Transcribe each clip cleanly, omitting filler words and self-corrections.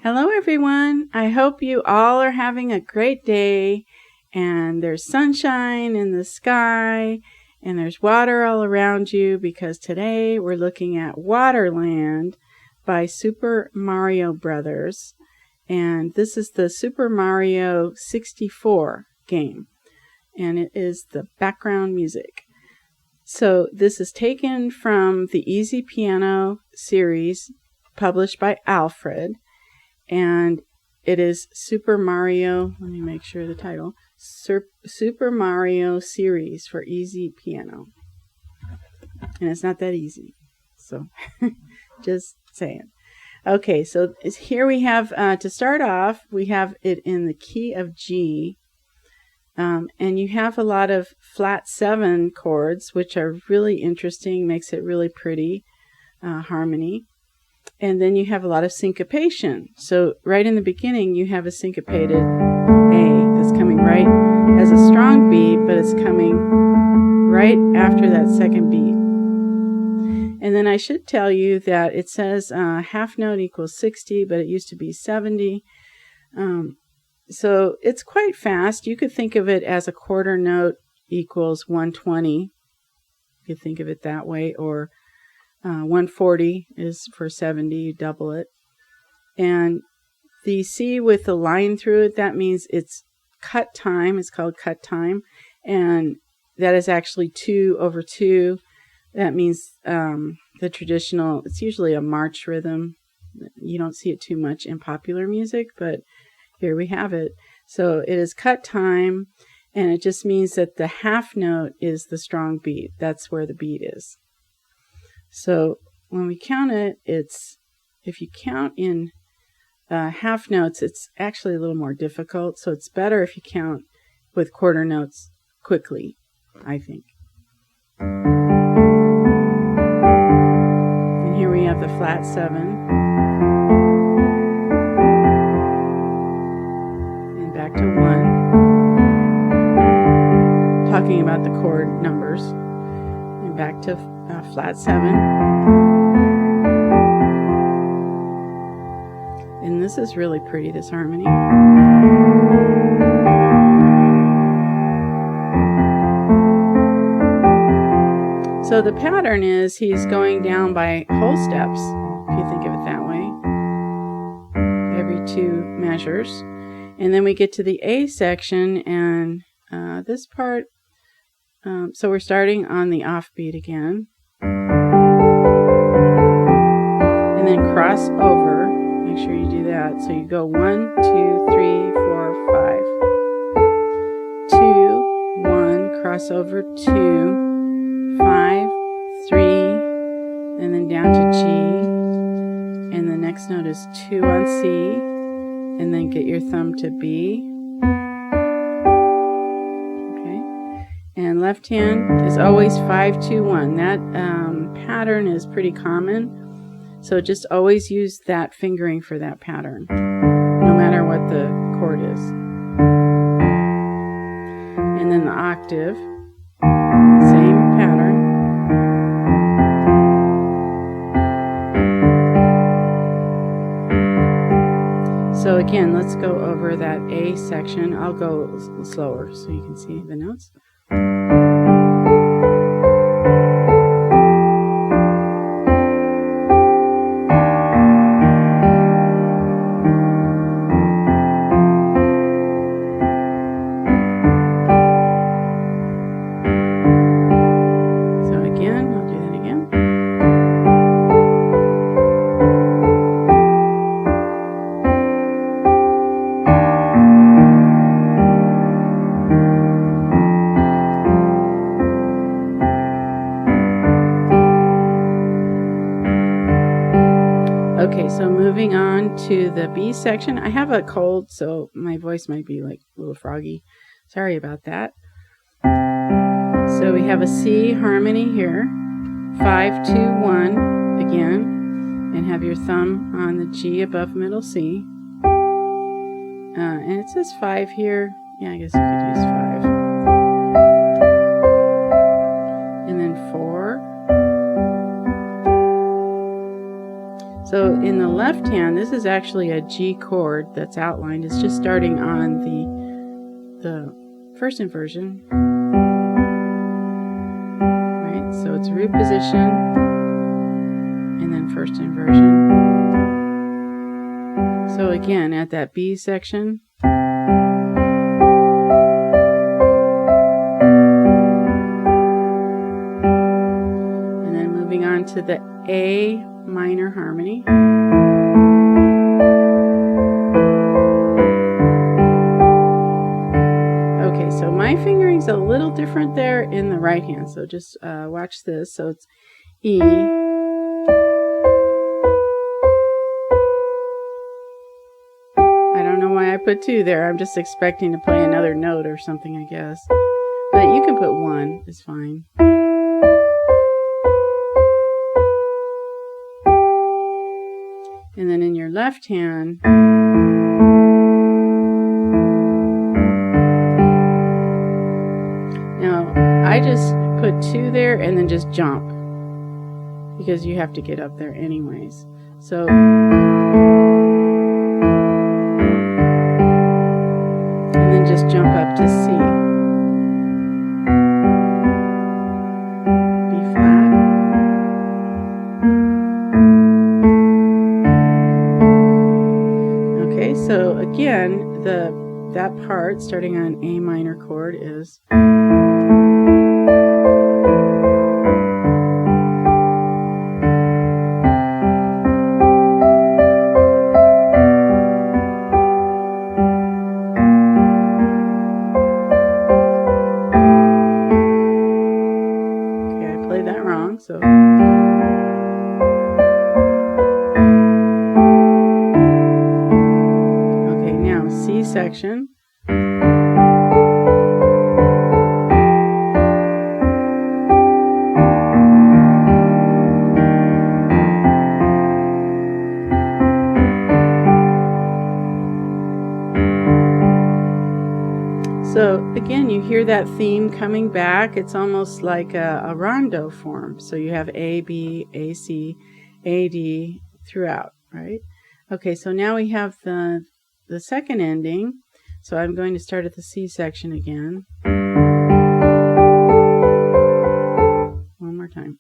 Hello everyone. I hope you all are having a great day and there's sunshine in the sky and there's water all around you because today we're looking at Waterland by Super Mario Brothers, and this is the Super Mario 64 game and it is the background music. So this is taken from the Easy Piano series published by Alfred. And it is Super Mario, let me make sure the title, Super Mario series for Easy Piano. And it's not that easy, so just saying. Okay, so here we have, to start off, we have it in the key of G. And you have a lot of flat 7 chords, which are really interesting, makes it really pretty harmony. And then you have a lot of syncopation. So right in the beginning, you have a syncopated A that's coming right as a strong beat, but it's coming right after that second beat. And then I should tell you that it says half note equals 60, but it used to be 70. So it's quite fast. You could think of it as a quarter note equals 120. You could think of it that way, or 140 is for 70, you double it. And the C with the line through it, that means it's cut time. It's called cut time. And that is actually 2/2. That means the traditional, it's usually a march rhythm. You don't see it too much in popular music, but here we have it. So it is cut time, and it just means that the half note is the strong beat. That's where the beat is. So when we count it, if you count in half notes, it's actually a little more difficult. So it's better if you count with quarter notes quickly, I think. And here we have the flat 7. And back to 1. Talking about the chord numbers. And back to flat 7. And this is really pretty, this harmony. So the pattern is he's going down by whole steps, if you think of it that way, every 2 measures. And then we get to the A section, and this part, so we're starting on the offbeat again. And then cross over. Make sure you do that. So you go 1, 2, 3, 4, 5. 2, 1, cross over 2, 5, 3, and then down to G. And the next note is 2 on C. And then get your thumb to B. Okay. And left hand is always 5, 2, 1. That pattern is pretty common. So just always use that fingering for that pattern, no matter what the chord is. And then the octave, same pattern. So again, let's go over that A section. I'll go slower so you can see the notes. Okay, so moving on to the B section. I have a cold, so my voice might be like a little froggy. Sorry about that. So we have a C harmony here. 5, 2, 1 again. And have your thumb on the G above middle C. And it says 5 here. Yeah, I guess you could use 5. And then 4. So in the left hand, this is actually a G chord that's outlined. It's just starting on the first inversion. Right? So it's root position and then first inversion. So again, at that B section, and then moving on to the A minor harmony. Okay, so my fingering's a little different there in the right hand, so just watch this. So it's E, I don't know why I put 2 there. I'm just expecting to play another note or something, I guess. But you can put 1, it's fine. And then in your left hand, now I just put 2 there and then just jump, because you have to get up there anyways. So and then just jump up to C. B flat. Okay, so again, that part starting on A minor chord is that wrong, so okay, now C section. So again, you hear that theme coming back. It's almost like a rondo form. So you have A, B, A, C, A, D throughout, right? Okay, so now we have the second ending. So I'm going to start at the C section again. One more time.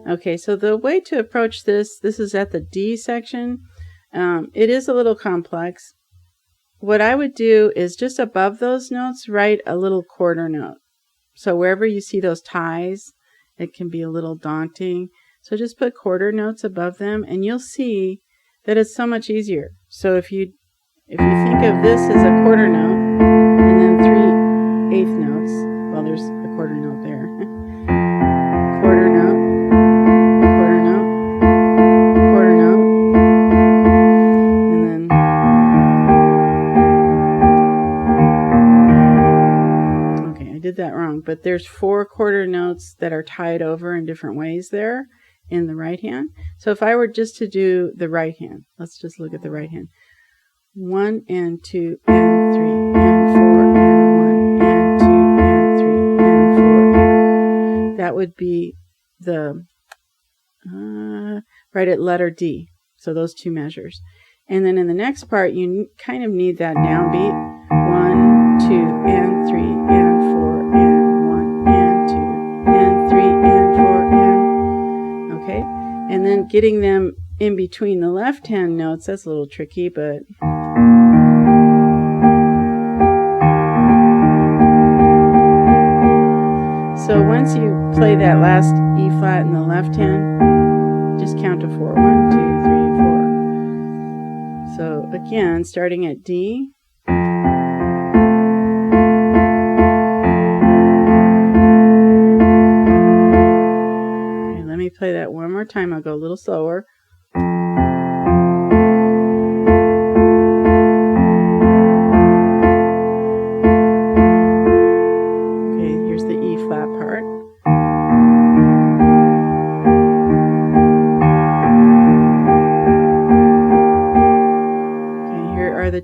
Okay, so the way to approach this is at the D section. It is a little complex. What I would do is just above those notes, write a little quarter note. So wherever you see those ties, it can be a little daunting. So just put quarter notes above them, and you'll see that it's so much easier. So if you think of this as a quarter note, and then 3/8 notes, well, there's a quarter note there. Quarter note. Did that wrong, but there's 4 quarter notes that are tied over in different ways there in the right hand. So if I were just to do the right hand, let's just look at the right hand. 1 and 2 and 3 and 4 and 1 and 2 and 3 and 4 and. That would be the right at letter D. So those 2 measures. And then in the next part, you kind of need that downbeat. 1, 2 and 3 and 4 and 1 and 2 and 3 and 4 and. Okay? And then getting them in between the left hand notes, that's a little tricky, but so once you play that last E flat in the left hand, just count to 4. 1, 2, 3, 4. So again, starting at D. Let me play that one more time. I'll go a little slower. Okay, here's the E flat part.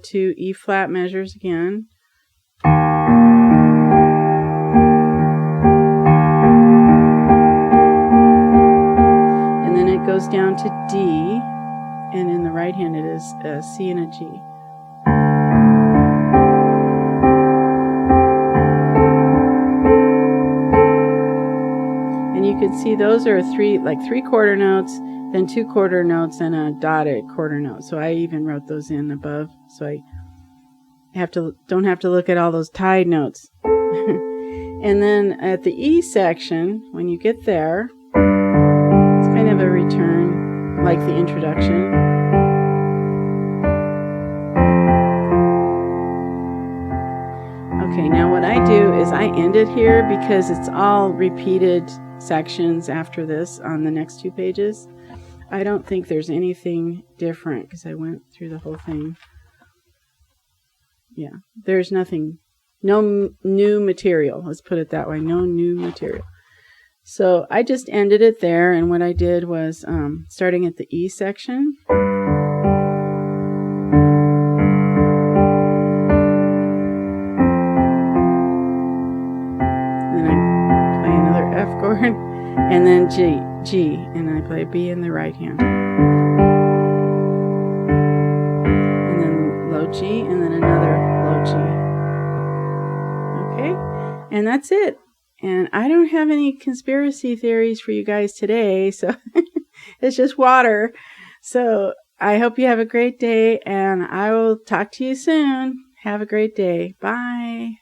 2 E flat measures again. And then it goes down to D, and in the right hand it is a C and a G. And you can see those are three quarter notes, then 2 quarter notes, and a dotted quarter note. So I even wrote those in above, so I don't have to look at all those tied notes. And then at the E section, when you get there, it's kind of a return, like the introduction. Okay, now what I do is I end it here because it's all repeated sections after this on the next 2 pages. I don't think there's anything different because I went through the whole thing. Yeah, there's nothing, no new material. Let's put it that way, no new material. So I just ended it there, and what I did was starting at the E section. Then I play another F chord, and then G, and I play B in the right hand. And then low G, and then another low G. Okay, and that's it. And I don't have any conspiracy theories for you guys today, so it's just water. So I hope you have a great day, and I will talk to you soon. Have a great day. Bye.